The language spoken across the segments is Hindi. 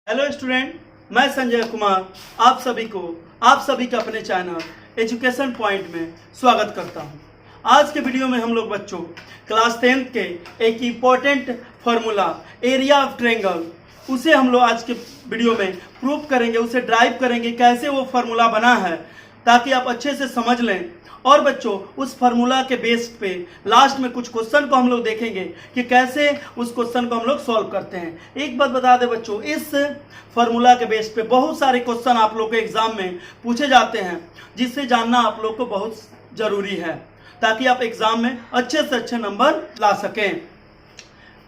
हेलो स्टूडेंट, मैं संजय कुमार आप सभी का अपने चैनल एजुकेशन पॉइंट में स्वागत करता हूं। आज के वीडियो में हम लोग बच्चों क्लास 10th के एक important formula area of triangle उसे हम लोग आज के वीडियो में प्रूव करेंगे, उसे ड्राइव करेंगे कैसे वो फार्मूला बना है, ताकि आप अच्छे से समझ लें। और बच्चों उस फार्मूला के बेस पे लास्ट में कुछ क्वेश्चन को हम लोग देखेंगे कि कैसे उस क्वेश्चन को हम लोग सॉल्व करते हैं। एक बात बता दें बच्चों, इस फार्मूला के बेस पे बहुत सारे क्वेश्चन आप लोग के एग्जाम में पूछे जाते हैं, जिससे जानना आप लोग को बहुत ज़रूरी है, ताकि आप एग्जाम में अच्छे से अच्छे नंबर ला सकें।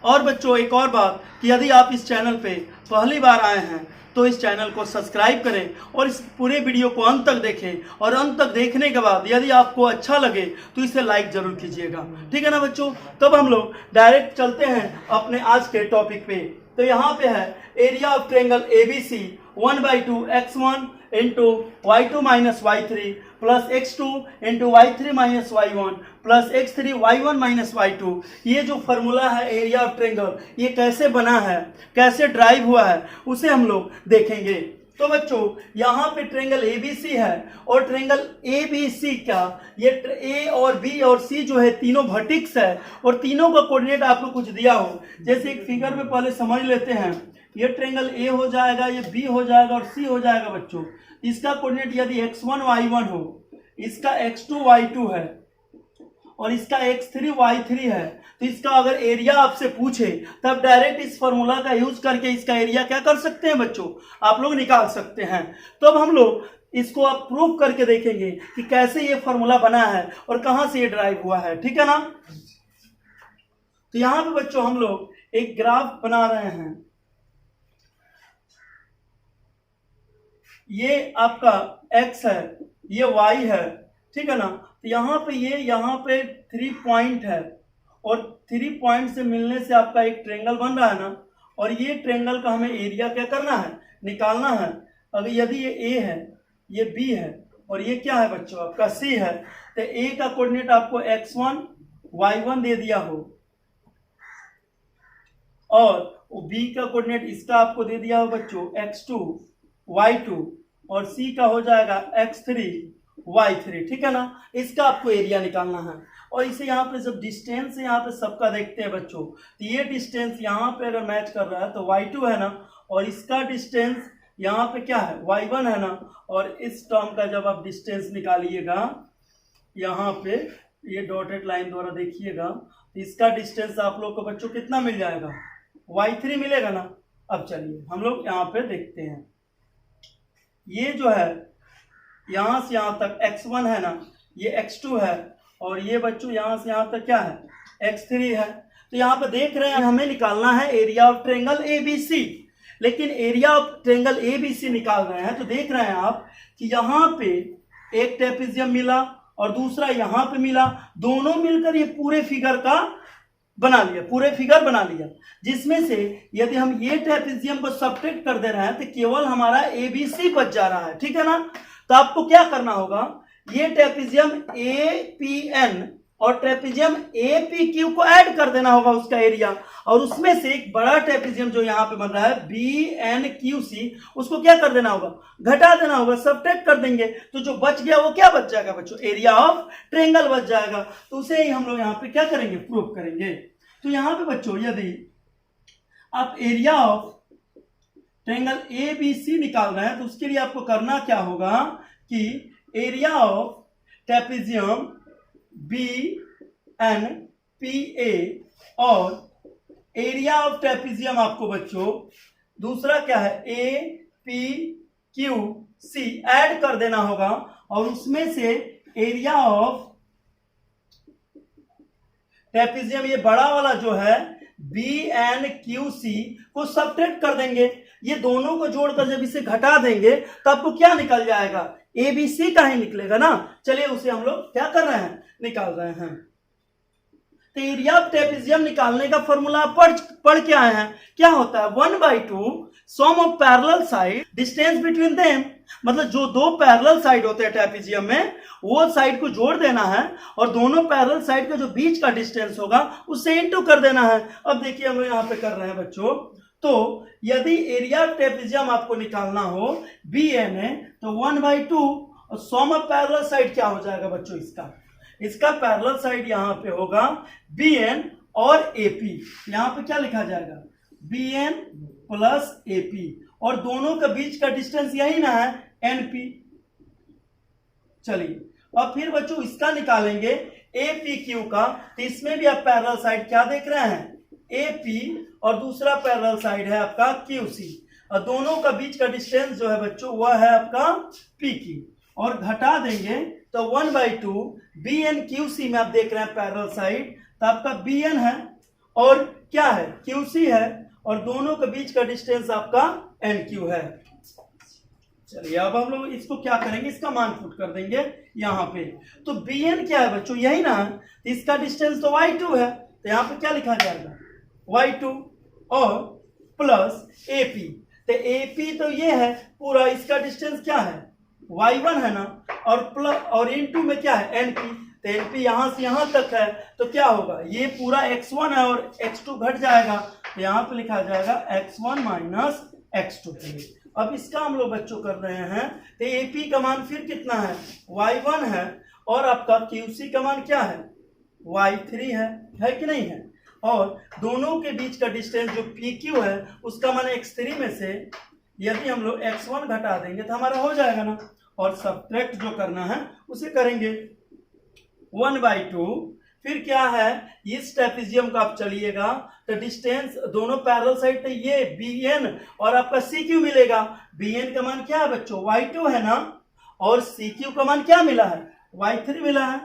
और बच्चों एक और बात कि यदि आप इस चैनल पे पहली बार आए हैं तो इस चैनल को सब्सक्राइब करें और इस पूरे वीडियो को अंत तक देखें, और अंत तक देखने के बाद यदि आपको अच्छा लगे तो इसे लाइक जरूर कीजिएगा। ठीक है ना बच्चों। तब हम लोग डायरेक्ट चलते हैं अपने आज के टॉपिक पे। तो यहाँ पे है area of triangle ABC 1/2 x1 into y2 minus y3 plus x2 into y3 minus y1 plus x3 y1 minus y2। ये जो फार्मूला है एरिया ऑफ ट्रायंगल, ये कैसे बना है, कैसे ड्राइव हुआ है, उसे हम लोग देखेंगे। तो बच्चों यहाँ पे ट्रायंगल ABC है, और ट्रायंगल ABC का ये A और B और C जो है तीनों वर्टेक्स है, और तीनों का कोऑर्डिनेट आपको कुछ दिया हो। जैसे एक फिगर में पहले समझ लेते हैं, ये ट्रायंगल A हो जाएगा, ये B हो जाएगा और C हो जाएगा बच्चों। इसका कोऑर्डिनेट यदि x1 y1 हो, इसका x2 y2 है और इसका x3 y3 है, तो इसका अगर एरिया आपसे पूछे तब डायरेक्ट इस फार्मूला का यूज करके इसका एरिया क्या कर सकते हैं बच्चों, आप लोग निकाल सकते हैं। तो अब हम लोग इसको आप प्रूव करके देखेंगे कि कैसे ये फार्मूला बना है और कहां से ये ड्राइव हुआ है। ठीक है ना। तो यहां पे बच्चों हम लोग एक ग्राफ बना रहे हैं। ये आपका x है, ये y है, ठीक है ना। तो यहाँ पे 3 पॉइंट है, और 3 पॉइंट से मिलने से आपका एक ट्रायंगल बन रहा है ना, और ये ट्रायंगल का हमें एरिया क्या करना है, निकालना है। अगर यदि ये A है, ये B है और ये क्या है बच्चों आपका C है, तो A का कोऑर्डिनेट आपको x1 y1 दे दिया हो, और B का कोऑर्डिनेट इसका आपको दे दिया हो बच्चों x2 y2, और C का हो जाएगा x3 y3। ठीक है ना। इसका आपको एरिया निकालना है। और इसे यहाँ पे जब डिस्टेंस है यहाँ पे सबका देखते हैं बच्चों, तो ये डिस्टेंस यहाँ पे अगर मैच कर रहा है तो y2 है ना, और इसका डिस्टेंस यहाँ पे क्या है y1 है ना। और इस टर्म का जब आप डिस्टेंस निकालिएगा, यहाँ पे ये डॉटेड लाइन द्वारा देखिएगा, तो इसका डिस्टेंस आप लोग को बच्चों कितना मिल जाएगा, y3 मिलेगा ना। अब चलिए हम लोग यहाँ पे देखते हैं, ये जो है यहाँ से यहाँ तक x1 है ना, ये x2 है, और ये बच्चों यहाँ से यहाँ तक क्या है x3 है। तो यहाँ पे देख रहे हैं हमें निकालना है एरिया ऑफ ट्रायंगल ABC। लेकिन एरिया ऑफ ट्रायंगल ABC निकाल रहे हैं तो देख रहे हैं आप कि यहाँ पे एक ट्रेपेजियम मिला और दूसरा यहाँ पे मिला, दोनों मिलकर ये पूरे फिगर का बना लिया, पूरे फिगर बना लिया, जिसमें से यदि हम ये ट्रेपेजियम को सब्ट्रैक्ट कर दे रहे हैं तो केवल हमारा ABC बच जा रहा है। ठीक है ना। तो आपको क्या करना होगा, ये ट्रेपेजियम APN और ट्रेपेजियम APQ को ऐड कर देना होगा उसका एरिया, और उसमें से एक बड़ा ट्रेपेजियम जो यहाँ पे बन रहा है BNQC, उसको क्या कर देना होगा, घटा देना होगा, सब्ट्रैक्ट कर देंगे। तो जो बच गया वो क्या बच जाएगा बच्चों, एरिया ऑफ ट्रायंगल बच जाएगा। तो उसे ही हम लोग यहाँ पे क्या करेंगे, प्रूव करेंगे। तो यहाँ पे बच्चों यदि आप एरिया ऑफ ट्रायंगल ABC निकाल रहे हैं तो उसके लिए आपको करना क्या होगा कि एरिया ऑफ ट्रेपेजियम BNPA और एरिया ऑफ ट्रेपेजियम आपको बच्चों दूसरा क्या है APQC ऐड कर देना होगा, और उसमें से एरिया ऑफ ट्रेपेजियम ये बड़ा वाला जो है BNQC को सब्ट्रैक्ट कर देंगे। ये दोनों को जोड़कर जब इसे घटा देंगे तो आपको क्या निकल जाएगा, ABC का ही निकलेगा ना। चलिए उसे हम लोग क्या कर रहे हैं, निकाल रहे हैं। तो एरिया ऑफ ट्रेपेजियम निकालने का फॉर्मूला पढ़ के आए हैं, क्या होता है 1/2 sum of parallel side distance between them. मतलब जो दो पैरेलल साइड होते हैं ट्रेपेजियम में, वो साइड को जोड़ देना है, और दोनों पैरेलल साइड का जो बीच का डिस्टेंस होगा उससे इंटू कर देना है। अब देखिए हम यहाँ पे कर रहे हैं बच्चों, तो यदि एरिया ऑफ ट्रेपेजियम आपको निकालना हो BN है तो 1/2 और सम ऑफ पैरेलल साइड क्या हो जाएगा बच्चों इसका पैरेलल साइड यहाँ पे होगा BN और AP। यहाँ पे क्या लिखा जाएगा BN प्लस AP और दोनों के बीच का डिस्टेंस यही ना है NP। चलिए और फिर बच्चों इसका निकालेंगे APQ का, तो इसमें भी आप पैरेलल साइड क्या देख रहे हैं AP और दूसरा पैरेलल साइड है आपका QC और दोनों का बीच का डिस्टेंस जो है बच्चों वह है आपका PQ और घटा देंगे तो 1/2 BNQC में आप देख रहे हैं पैरेलल साइड, तो आपका BN है और क्या है QC है और दोनों के बीच का डिस्टेंस आपका NQ है। चलिए अब हम लोग इसको क्या करेंगे, इसका मान पुट कर देंगे यहाँ पे। तो BN क्या है बच्चों यही ना, इसका डिस्टेंस तो Y2 है, तो यहाँ पे क्या लिखा जाएगा Y2 और प्लस AP, तो AP तो ये है पूरा, इसका डिस्टेंस क्या है Y1 है ना और प्लस और इनटू में क्या है NP, तो NP यहाँ से यहाँ तक है तो क्या होगा ये पूरा x1 है और x2 घट जाएगा, तो यहाँ पे लिखा जाएगा x1 माइनस x2। अब इसका हम लोग बच्चों कर रहे हैं, तो AP का मान फिर कितना है Y1 है और आपका QC का मान क्या है Y3 है कि नहीं है, और दोनों के बीच का डिस्टेंस जो PQ है उसका मान x3 में से यदि हम लोग x1 घटा देंगे तो हमारा हो जाएगा ना, और सब्ट्रैक्ट जो करना है उसे करेंगे 1/2। फिर क्या है इस ट्रेपेजियम का आप चलिएगा तो डिस्टेंस दोनों पैरेलल साइड पे ये BN और आपका CQ मिलेगा। BN का मान क्या है बच्चों Y2 है ना और CQ का मान क्या मिला है Y3 मिला है।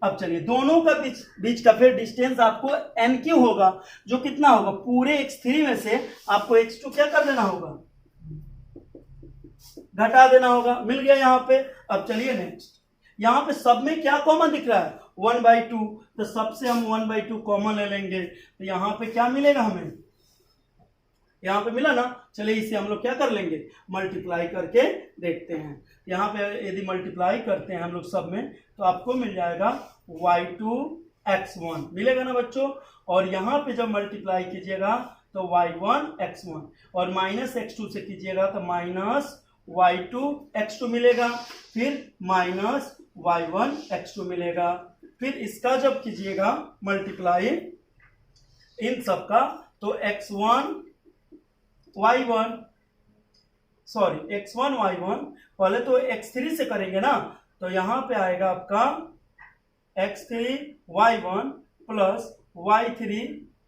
अब चलिए दोनों का बीच का फिर डिस्टेंस आपको NQ होगा जो कितना होगा पूरे x3 में से आपको x2 क्या कर देना होगा घटा देना होगा, मिल गया यहाँ पे। अब चलिए नेक्स्ट, यहाँ पे सब में क्या कॉमन दिख रहा है 1/2, तो सबसे हम 1/2 कॉमन ले लेंगे तो यहाँ पे क्या मिलेगा हमें, यहाँ पे मिला ना। चलिए इसे हम लोग क्या कर लेंगे मल्टीप्लाई करके देखते हैं। यहाँ पे यदि मल्टीप्लाई करते हैं हम लोग सब में तो आपको मिल जाएगा y2 x1 मिलेगा ना बच्चों, और यहाँ पे जब मल्टीप्लाई कीजिएगा तो y1 x1 और माइनस x2 से कीजिएगा तो माइनस y2 x2 मिलेगा, फिर माइनस y1 x2 मिलेगा। फिर इसका जब कीजिएगा मल्टीप्लाई इन सब का तो x1 y1 पहले तो x3 से करेंगे ना, तो यहाँ पे आएगा आपका x3 y1 plus y3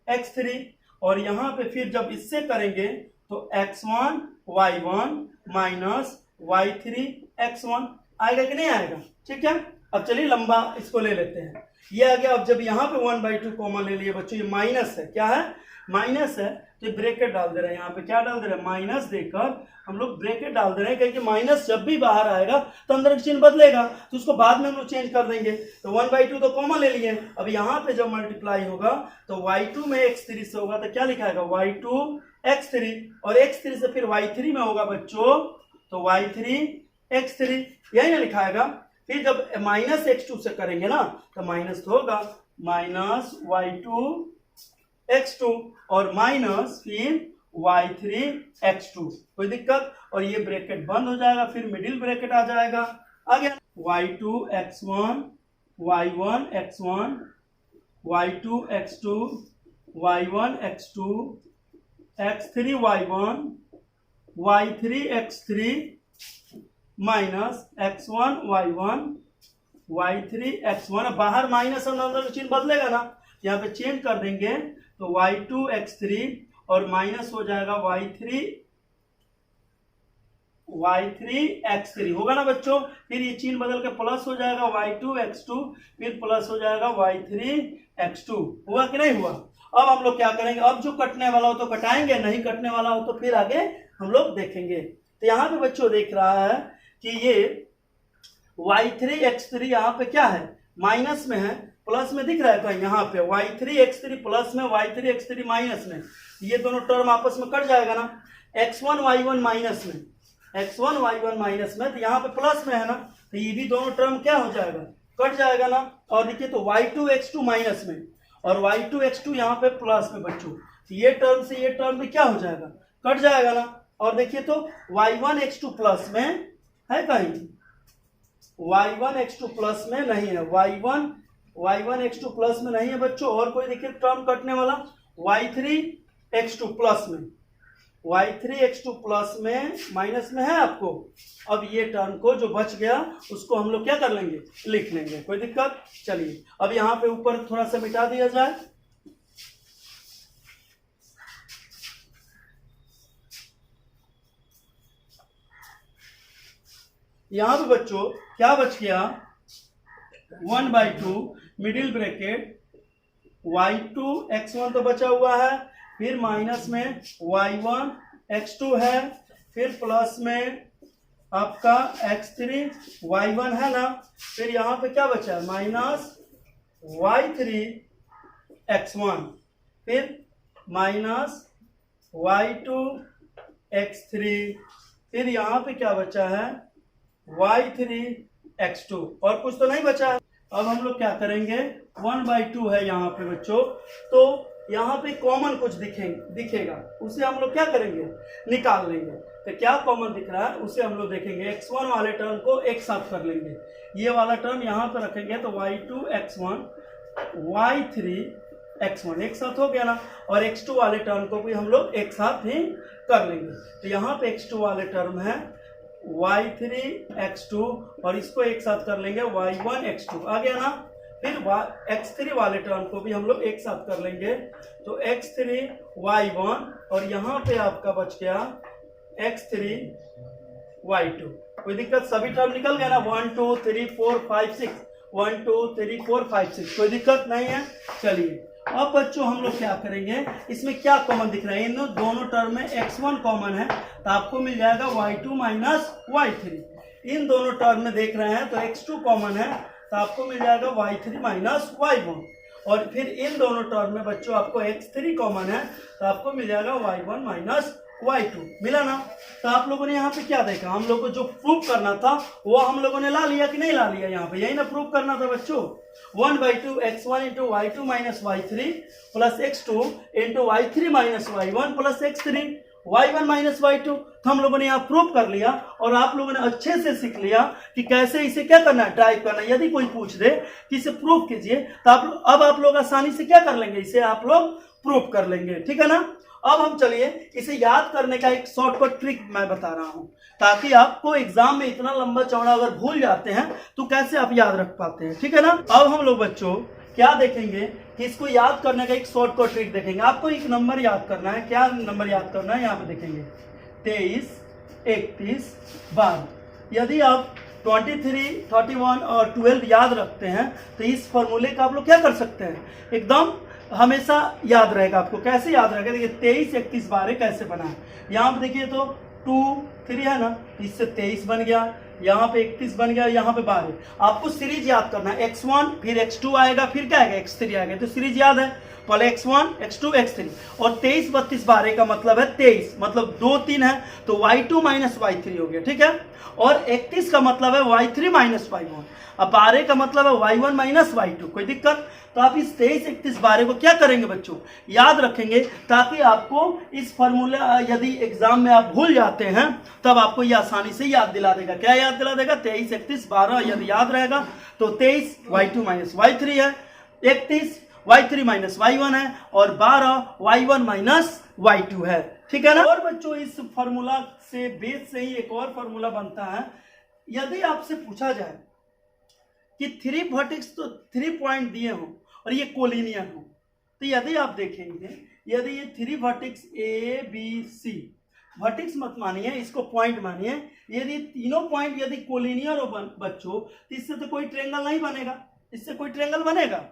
x3 और यहाँ पे फिर जब इससे करेंगे तो x1 y1 minus y3 x1 आएगा कि नहीं आएगा, ठीक है। अब चलिए लंबा इसको ले लेते हैं, ये आ गया। अब जब यहाँ पे 1/2 कॉमन ले लिए बच्चों, ये माइनस है, क्या है माइनस है, तो ब्रैकेट डाल दे रहे हैं यहाँ पे, क्या डाल दे रहे हैं माइनस देकर हम लोग ब्रैकेट डाल दे रहे हैं, क्योंकि माइनस जब भी बाहर आएगा तो अंदर का चिन्ह बदलेगा, तो उसको बाद में हम लोग चेंज कर देंगे। तो 1/2 तो कॉमन ले लिए। अब यहाँ पे जब मल्टीप्लाई होगा तो y2 में x3 से होगा तो क्या लिखाएगा y2 x3 और x3 से फिर y3 में होगा बच्चों तो y3 x3 यही ना लिखाएगा। फिर जब माइनस x2 से करेंगे ना तो माइनस तो होगा माइनस y2 x2 और माइनस फिर y3 x2, कोई दिक्कत, और ये ब्रैकेट बंद हो जाएगा, फिर मिडिल ब्रैकेट आ जाएगा, आ गया y2 x1 y1 x1 y2 x2 y1 x2 x3 y1 y3 x3 minus x1 y1 y3 x1। बाहर माइनस और अंदर चिन्ह बदलेगा ना, यहाँ पे चेंज कर देंगे तो y2 x3 और माइनस हो जाएगा y3 x3 होगा ना बच्चों। फिर ये चिन्ह बदल के प्लस हो जाएगा y2 x2 फिर प्लस हो जाएगा y3 x2, हुआ कि नहीं हुआ। अब हम लोग क्या करेंगे, अब जो कटने वाला हो तो कटाएंगे, नहीं कटने वाला हो तो फिर आगे हम लोग देखेंगे। तो यहाँ पे बच्चों देख रहा है कि ये y3 x3 यहाँ पे क्या है माइनस में है, प्लस में दिख रहा है कहीं, यहाँ पे y3 x3 प्लस में y3 x3 माइनस में, ये दोनों टर्म आपस में कट जाएगा ना। x1 y1 माइनस में, x1 y1 माइनस में, तो यहाँ पे प्लस में है ना, तो ये भी दोनों टर्म क्या हो जाएगा कट जाएगा ना। और देखिए तो y2 x2 माइनस में और y2 x2 यहाँ पे प्लस में बच्चों, तो ये टर्म से ये टर्म में क्या हो जाएगा, कट जाएगा ना। और देखिए तो y1 x2 प्लस में है कहीं, y1 x2 प्लस में नहीं है, y1 x2 प्लस में नहीं है बच्चों। और कोई देखिए टर्म कटने वाला y3 x2 प्लस में, y3 x2 प्लस में माइनस में है आपको। अब ये टर्म को जो बच गया उसको हम लोग क्या कर लेंगे, लिख लेंगे, कोई दिक्कत। चलिए अब यहाँ पे ऊपर थोड़ा सा मिटा दिया जाए। यहां पे बच्चों क्या बच गया, 1/2 मिडिल ब्रैकेट y2 x1 तो बचा हुआ है, फिर माइनस में y1 x2 है, फिर प्लस में आपका x3 y1 है ना, फिर यहां पे क्या बचा है माइनस y3 x1, फिर माइनस y2 x3, फिर यहां पे क्या बचा है y3 x2, और कुछ तो नहीं बचा है। अब हम लोग क्या करेंगे, 1/2 है यहाँ पे बच्चों, तो यहाँ पे कॉमन कुछ दिखेगा, उसे हम लोग क्या करेंगे, निकाल लेंगे। तो क्या कॉमन दिख रहा है उसे हम लोग देखेंगे, x1 वाले टर्म को एक साथ कर लेंगे, ये वाला टर्म यहाँ पे रखेंगे, तो y2 x1 y3 x1 एक साथ हो गया ना, और x2 वाले टर्म को भी हम लोग एक साथ ही कर लेंगे। तो यहाँ पे x2 वाले टर्म है y3 x2, और इसको एक साथ कर लेंगे y1 x2, आ गया ना। फिर x3 वाले टर्म को भी हम लोग एक साथ कर लेंगे, तो x3 y1, और यहाँ पे आपका बच गया x3 y2। कोई दिक्कत, सभी टर्म निकल गया ना, 1 2 3 4 5 6, 1 2 3 4 5 6, कोई दिक्कत नहीं है। चलिए अब बच्चों हम लोग क्या करेंगे, इसमें क्या कॉमन दिख रहा है, इन दोनों टर्म में x1 कॉमन है, तो आपको मिल जाएगा y2 माइनस y3। इन दोनों टर्म में देख रहे हैं तो x2 कॉमन है, तो आपको मिल जाएगा y3 माइनस y1। और फिर इन दोनों टर्म में बच्चों आपको x3 कॉमन है, तो आपको मिल जाएगा y1 माइनस y2, मिला ना। तो आप लोगों ने यहाँ पे क्या देखा, हम लोग को जो प्रूफ करना था वो हम लोगों ने ला लिया कि नहीं ला लिया, यहाँ पे यही ना प्रूफ करना था बच्चों। 1/2 x1 into y2 minus y3 plus x2 into y3 minus y1 plus x3 y1 minus y2, तो हम लोगों ने यहाँ प्रूफ कर लिया, और आप लोगों ने अच्छे से सीख लिया कि कैसे इसे क्या करना है, ड्राइव करना है। यदि कोई पूछ दे कि इसे प्रूफ कीजिए, तो अब आप लोग आसानी से क्या कर लेंगे, इसे आप लोग प्रूफ कर लेंगे, ठीक है ना। अब हम चलिए इसे याद करने का एक शॉर्टकट ट्रिक मैं बता रहा हूं, ताकि आपको एग्जाम में इतना लंबा चौड़ा अगर भूल जाते हैं तो कैसे आप याद रख पाते हैं, ठीक है ना। अब हम लोग बच्चों क्या देखेंगे कि इसको याद करने का एक शॉर्टकट ट्रिक देखेंगे। आपको एक नंबर याद करना है, क्या नंबर याद करना है, यहाँ पे देखेंगे 23 31 12। यदि आप 23 31 और 12 याद रखते हैं तो इस फॉर्मूले का आप लोग क्या कर सकते हैं, एकदम हमेशा याद रहेगा आपको। कैसे याद रहेगा, देखिए 23 31 12 कैसे बना है, यहाँ पे देखिए तो 2 3 है ना, इससे 23 बन गया, यहाँ पे 31 बन गया, यहाँ पे 12। आपको सीरीज याद करना है, x1 फिर x2 आएगा, फिर क्या आएगा x3 आएगा, तो सीरीज याद है, पहले x1 x2 x3। और 23 32 12 का मतलब है 23, मतलब 2 3 है, तो y2 माइनस y3 हो गया, ठीक है। और 31 का मतलब है y3 माइनस y1, अब 12 का मतलब है y1 माइनस y2, कोई दिक्कत। तो आप इस 23 31 12 को क्या करेंगे बच्चों, याद रखेंगे, ताकि आपको इस फॉर्मूला यदि एग्जाम में आप भूल जाते हैं तब आपको ये आसानी से याद दिला देगा। क्या याद दिला देगा, 23 31 12 यदि याद रहेगा तो 23 y2 माइनस y3 है, 31 y3 माइनस y1 है, और 12 y1 माइनस y2 है, ठीक है ना। और बच्चों इस फॉर्मूला से बेस से ही एक और फॉर्मूला बनता है। यदि आपसे पूछा जाए कि 3 वर्टेक्स तो 3 पॉइंट दिए हों और ये कोलिनियर हो, तो यदि आप देखेंगे, यदि ये 3 vertex A B C, vertex मत मानिए, इसको पॉइंट मानिए, यदि तीनों पॉइंट यदि कोलिनियर हो बच्चों, तो इससे तो कोई ट्रायंगल नहीं बनेगा, इससे कोई ट्रायंगल बनेगा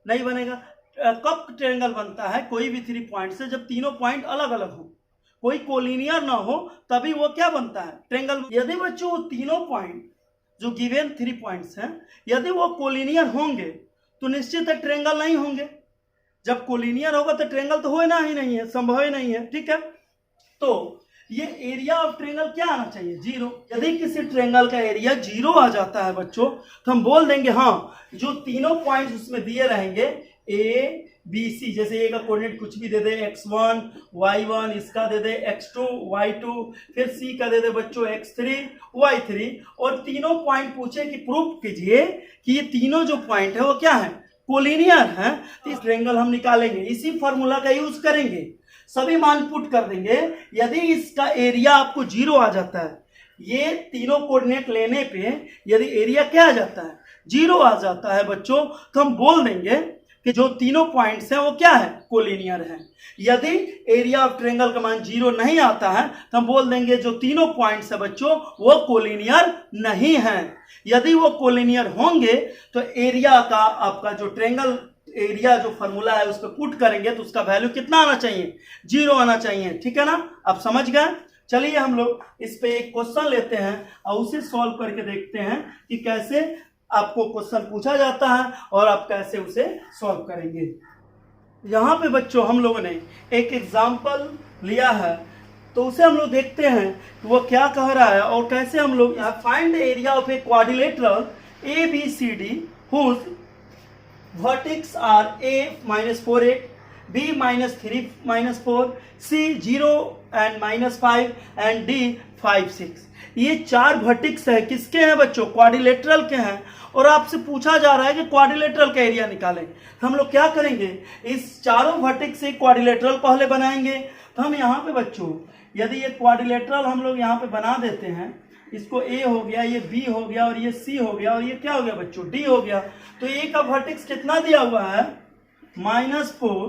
नहीं बनेगा। कब ट्रायंगल बनता है, कोई भी 3 पॉइंट से, जब तीनों पॉइंट अलग अलग हो, कोई कोलिनियर ना हो, तभी वो क्या बनता है, ट्रायंगल। यदि बच्चों वो तीनों पॉइंट जो गिवन 3 पॉइंट्स हैं, यदि वो कोलिनियर होंगे तो निश्चित है ट्रायंगल नहीं होंगे। जब कोलिनियर होगा तो ट्रायंगल तो होना ही नहीं है, संभव ही नहीं है, ठीक है। तो ये एरिया ऑफ ट्रायंगल क्या आना चाहिए, 0। यदि किसी ट्रायंगल का एरिया 0 आ जाता है बच्चों, तो हम बोल देंगे हाँ, जो तीनों पॉइंट्स उसमें दिए रहेंगे, ए BC, जैसे ए का कोऑर्डिनेट कुछ भी दे दे, x1 y1, इसका दे दे x2 y2, फिर C का दे दे बच्चों x3 y3, और तीनों पॉइंट पूछे कि प्रूफ कीजिए कि ये तीनों जो पॉइंट है वो क्या है, कोलिनियर है। तो इस ट्रायंगल हम निकालेंगे, इसी फॉर्मूला का यूज करेंगे, सभी मान पुट कर देंगे। यदि इसका एरिया आपको 0 आ जाता है, ये तीनों कोऑर्डिनेट लेने पे यदि एरिया क्या आ जाता है, 0 आ जाता है बच्चों, तो हम बोल देंगे कि जो तीनों पॉइंट्स हैं वो क्या है, कोलिनियर हैं। यदि एरिया ऑफ ट्रायंगल का मान 0 नहीं आता है तो हम बोल देंगे जो तीनों पॉइंट्स है बच्चों वो कोलिनियर नहीं हैं। यदि वो कोलिनियर होंगे तो एरिया का आपका जो ट्रायंगल एरिया जो फॉर्मूला है उस पर पुट करेंगे तो उसका वैल्यू कितना आना चाहिए, 0 आना चाहिए। ठीक है ना, आप समझ गए। चलिए हम लोग इस पे एक क्वेश्चन लेते हैं और उसे सॉल्व करके देखते हैं कि कैसे आपको क्वेश्चन पूछा जाता है और आप कैसे उसे सॉल्व करेंगे। यहाँ पे बच्चों हम लोगों ने एक एग्जाम्पल लिया है, तो उसे हम लोग देखते हैं कि वो क्या कह रहा है और कैसे हम लोग find the area of a quadrilateral ABCD whose vertex are A -4 8, B -3 -4, C 0 and -5 and D 5 6। ये 4 वर्टेक्स है, किसके हैं बच्चों, क्वाड्रिलेटरल के हैं। और आपसे पूछा जा रहा है कि क्वाड्रिलेटरल का एरिया निकालें, तो हम लोग क्या करेंगे, इस चारों वर्टेक्स से क्वाड्रिलेटरल पहले बनाएंगे। तो हम यहाँ पे बच्चों यदि ये क्वाड्रिलेटरल हम लोग यहाँ पे बना देते हैं, इसको A हो गया, ये B हो गया और ये C हो गया और ये क्या हो गया बच्चों, D हो गया। तो A का वर्टेक्स कितना दिया हुआ है, -4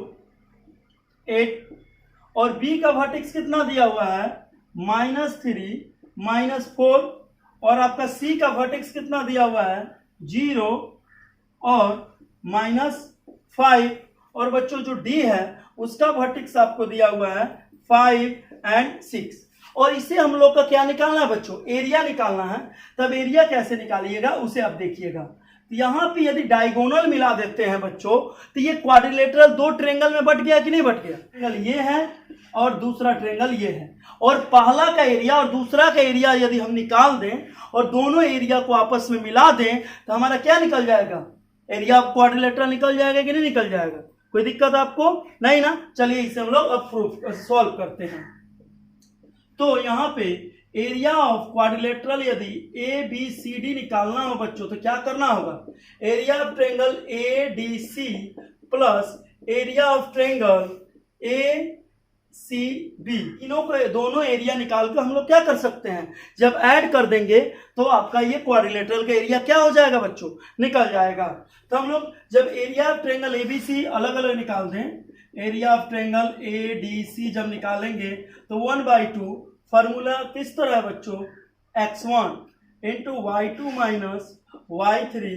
8, और B का वर्टेक्स कितना दिया हुआ है, -3 -4, और आपका C का वर्टेक्स कितना दिया हुआ है, 0 और -5, और बच्चों जो D है उसका वर्टेक्स आपको दिया हुआ है 5 और 6। और इसे हम लोग का क्या निकालना है बच्चों, एरिया निकालना है। तब एरिया कैसे निकालिएगा उसे आप देखिएगा। तो यहाँ पे यदि डायगोनल मिला देते हैं बच्चों तो ये क्वाड्रिलेटरल 2 ट्रायंगल में बट गया कि नहीं बट गया, ट्रायंगल ये है और दूसरा ट्रायंगल ये है, और पहला का एरिया और दूसरा का एरिया यदि हम निकाल दें और दोनों एरिया को आपस में मिला दें तो हमारा क्या निकल जाएगा, एरिया ऑफ क्वाड्रिलेटरल निकल जाएगा कि नहीं निकल जाएगा, कोई दिक्कत आपको नहीं ना। चलिए इसे हम लोग अब प्रूफ सॉल्व करते हैं। तो यहाँ पे एरिया ऑफ क्वाड्रिलेटरल यदि ABCD निकालना हो बच्चों तो क्या करना होगा, area of triangle ADC plus area of triangle ACB, तीनों को दोनों एरिया निकाल कर हम लोग क्या कर सकते हैं, जब ऐड कर देंगे तो आपका ये क्वाड्रिलेटरल का एरिया क्या हो जाएगा बच्चों, निकल जाएगा। तो हम लोग जब एरिया ऑफ ट्रायंगल ABC अलग अलग निकाल दें, एरिया ऑफ ट्रायंगल ADC जब निकालेंगे तो 1/2 फॉर्मूला किस तरह है बच्चों, x1 into y2 minus y3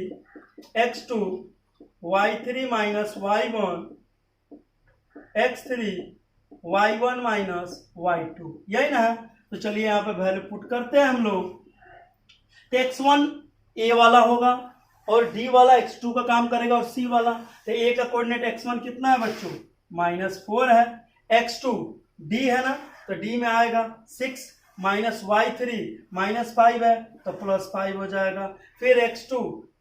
x2 y3 minus y1 x3 y1 minus y2, यही ना है। तो चलिए यहाँ पे वैल्यू पुट करते हैं हम लोग। तो x1 a वाला होगा और d वाला x2 का काम करेगा और c वाला, तो a का कोऑर्डिनेट x1 कितना है बच्चों, -4 है, x2 d है ना तो d में आएगा 6 माइनस y3 -5 है तो +5 हो जाएगा, फिर x2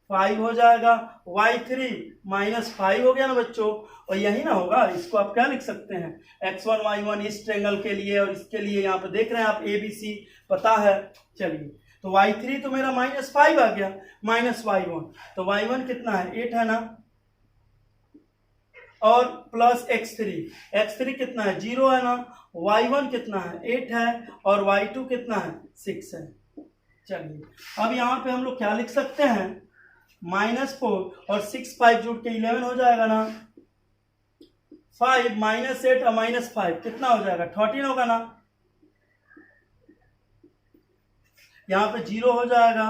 5 हो जाएगा, y3 -5 हो गया ना बच्चों। और यही ना होगा, इसको आप क्या लिख सकते हैं, x1 y1 इस ट्रायंगल के लिए और इसके लिए यहाँ पे देख रहे हैं आप ABC पता है। चलिए तो y3 तो मेरा -5 आ गया, माइनस y1 तो y1 कितना है 8 है ना, और प्लस x3 कितना है 0 है ना, y1 कितना है 8 है और y2 कितना है 6 है। चलिए अब यहाँ पे हम लोग क्या लिख सकते हैं, -4 और 6 5 जुड़ के 11 हो जाएगा ना, 5 -8 और -5 कितना हो जाएगा 13 होगा ना, यहाँ पे 0 हो जाएगा,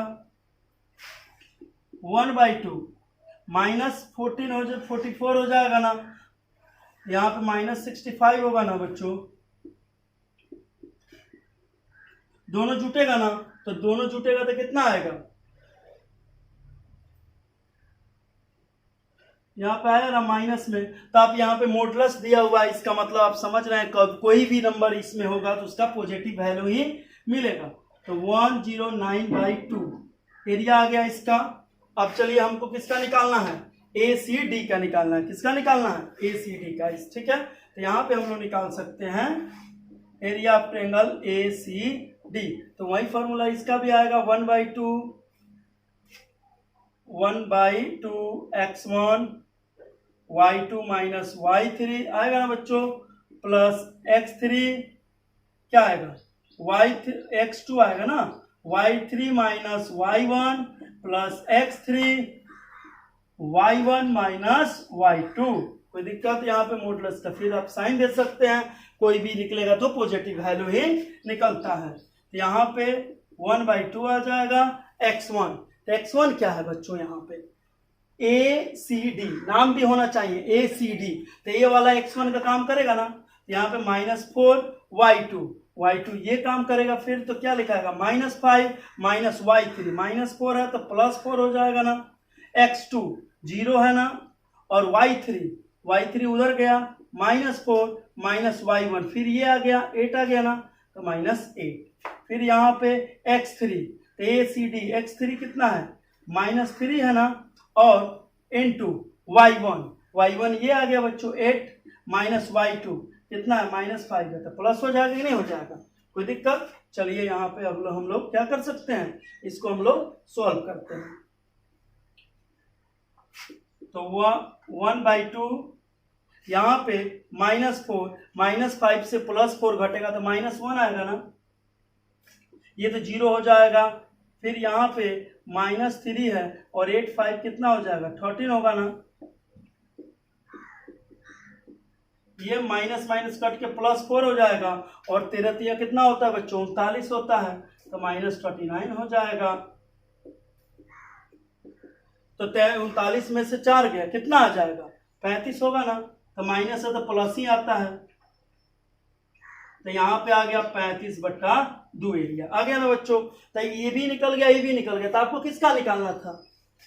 1/2 -14 हो जाए 44 हो जाएगा ना, यहाँ पे -65 होगा ना बच्चों, दोनों जुटेगा ना, तो दोनों जुटेगा तो कितना आएगा, यहाँ पे आया ना माइनस में। तो आप यहाँ पे मॉडुलस दिया हुआ है, इसका मतलब आप समझ रहे हैं कोई भी नंबर इसमें होगा तो उसका पॉजिटिव वैल्यू ही मिलेगा। तो 109/2 एरिया आ गया इसका। अब चलिए हमको किसका निकालना है, ACD का निकालना है। किसका निकालना है? ACD का। ठीक है, तो यहाँ पे हम लोग निकाल सकते हैं एरिया ऑफ ट्रायंगल ACD। तो वही फॉर्मूला इसका भी आएगा 1/2 x1 y2 माइनस y3 आएगा ना बच्चों, प्लस x3 क्या आएगा, x2 आएगा ना, y3 minus y1 plus x3 y1 minus y2। कोई दिक्कत यहाँ पे मॉडुलस का फिर आप साइन दे सकते हैं, कोई भी निकलेगा तो पॉजिटिव वैल्यू ही निकलता है। तो यहाँ पे 1/2 आ जाएगा x1। तो x1 क्या है बच्चों, यहाँ पे ACD नाम भी होना चाहिए, ACD। तो ये वाला x1 का काम करेगा ना, यहाँ पे -4 y2 ये काम करेगा। फिर तो क्या लिखाएगा, -5 माइनस y3, -4 है तो +4 हो जाएगा ना, x2 0 है ना, और y3 उधर गया, -4 माइनस y1, फिर ये आ गया 8 आ गया ना, तो -8। फिर यहाँ पे x3, तो ACD x3 कितना है, -3 है ना, और इनटू y1 ये आ गया बच्चों 8 माइनस y2 कितना है, -5 है, तो प्लस हो जाएगा कि नहीं हो जाएगा, कोई दिक्कत। चलिए यहाँ पे अब हम लोग क्या कर सकते हैं, इसको हम लोग सॉल्व करते हैं। तो 1/2 यहाँ पे -4 -5 से +4 घटेगा तो -1 आएगा ना, ये तो 0 हो जाएगा। फिर यहाँ पे -3 है और 8 5 कितना हो जाएगा, 13 होगा ना, ये माइनस कट के +4 हो जाएगा, और 13 कितना होता है बच्चों, 39 होता है, तो -39 हो जाएगा। तो 39 में से 4 गया, कितना आ जाएगा, 35 होगा ना, तो माइनस है तो प्लस ही आता है, तो यहाँ पे आ गया 35/2 एरिया आ गया ना बच्चों। तो ये भी निकल गया, ये भी निकल गया। तो आपको किसका निकालना था,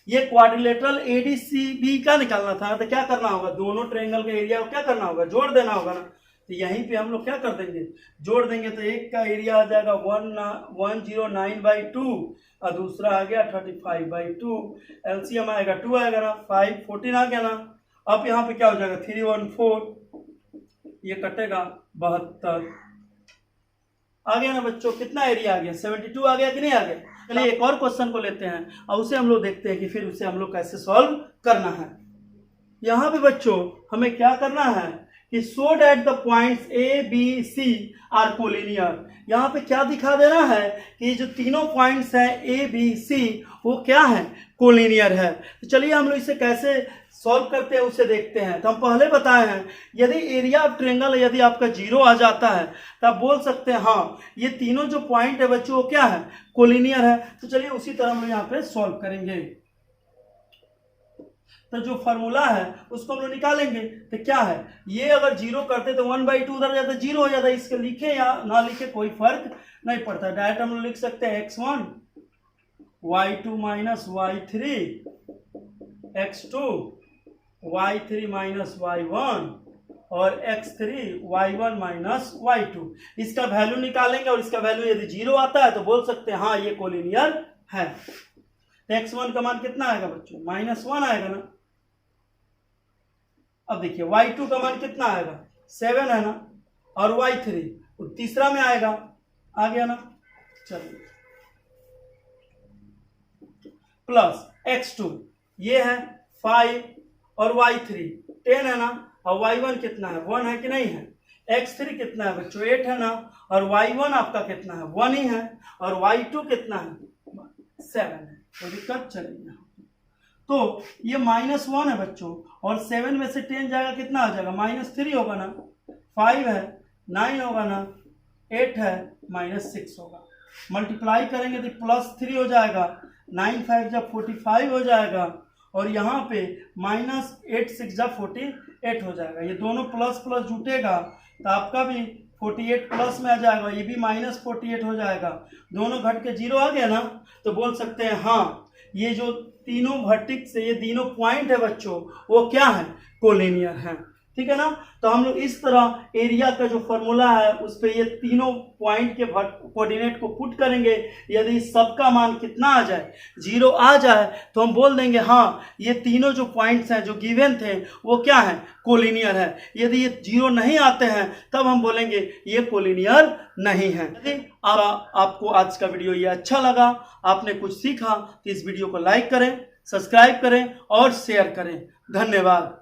ये क्वाड्रिलेटरल ADCB का निकालना था। तो क्या करना होगा, दोनों ट्रायंगल के एरिया को क्या करना होगा, जोड़ देना होगा ना। तो यहीं पे हम लोग क्या कर देंगे, जोड़ देंगे। तो एक का एरिया आ जाएगा 109/2 और दूसरा आ गया 35/2। LCM आएगा 2 आएगा ना, 5 14 आ गया ना। अब यहाँ पे क्या हो जाएगा, 314, ये कटेगा 72 आ गया ना बच्चों। कितना एरिया आ गया, 72 आ गया कि नहीं आ गया। चलिए एक और क्वेश्चन को लेते हैं और उसे हम लोग देखते हैं कि फिर उसे हम लोग कैसे सॉल्व करना है। यहाँ पे बच्चों हमें क्या करना है कि show that the points ABC are collinear. यहाँ पे क्या दिखा देना है कि जो तीनों पॉइंट्स हैं ABC वो क्या है, कोलिनियर है। तो चलिए हम लोग इसे कैसे सॉल्व करते हैं उसे देखते हैं। तो हम पहले बताए हैं यदि एरिया ऑफ ट्रायंगल यदि आपका 0 आ जाता है तो आप बोल सकते हैं हाँ ये तीनों जो पॉइंट है बच्चों वो क्या है, कोलिनियर है। तो चलिए उसी तरह हम लोग यहाँ पे सॉल्व करेंगे। तो जो फॉर्मूला है उसको हम लोग निकालेंगे। तो क्या है, ये अगर 0 करते तो 1/2 उधर जाता 0 हो जाता। इसके लिखे या ना लिखे कोई फर्क नहीं पड़ता। डायरेक्ट हम लोग लिख सकते हैं x1 y2 minus y3 x2 y3 minus y1 और x3 y1 माइनस y2। इसका वैल्यू निकालेंगे और इसका वैल्यू यदि 0 आता है तो बोल सकते हैं हाँ ये कोलिनियर है। तो x1 का मान कितना आएगा बच्चों, -1 आएगा ना। अब देखिए y2 का मान कितना आएगा, 7 है ना, और y3 तीसरा में आएगा, आ गया ना। चलिए प्लस x2 ये है 5 और y3 10 है ना, और y1 कितना है, 1 है कि नहीं है। x3 कितना है बच्चों, 8 है ना, और y1 आपका कितना है, 1 ही है, और y2 कितना है, 7 है। तो दिक्कत चलेगी। तो ये -1 है बच्चों, और 7 में से 10 जाएगा कितना आ जाएगा, -3 होगा ना, 5 है 9 होगा ना, 8 है -6 होगा। मल्टीप्लाई करेंगे तो +3 हो जाएगा, 9 5 जब 45 हो जाएगा, और यहाँ पे -8 6 जब 48 हो जाएगा। ये दोनों प्लस प्लस जुटेगा तो आपका भी 48 प्लस में आ जाएगा, ये भी -48 हो जाएगा। दोनों घट के 0 आ गया ना, तो बोल सकते हैं हाँ ये जो तीनों वर्टेक्स से ये तीनों पॉइंट है बच्चों वो क्या है, कोलिनियर है। ठीक है ना। तो हम लोग इस तरह एरिया का जो फॉर्मूला है उस पे ये तीनों पॉइंट के कोऑर्डिनेट को पुट करेंगे। यदि सबका मान कितना आ जाए, 0 आ जाए, तो हम बोल देंगे हाँ ये तीनों जो पॉइंट्स हैं जो गिवन थे वो क्या है, कोलिनियर है। यदि ये 0 नहीं आते हैं तब हम बोलेंगे ये कोलिनियर नहीं है। यदि आपको आज का वीडियो ये अच्छा लगा, आपने कुछ सीखा, तो इस वीडियो को लाइक करें, सब्सक्राइब करें और शेयर करें। धन्यवाद।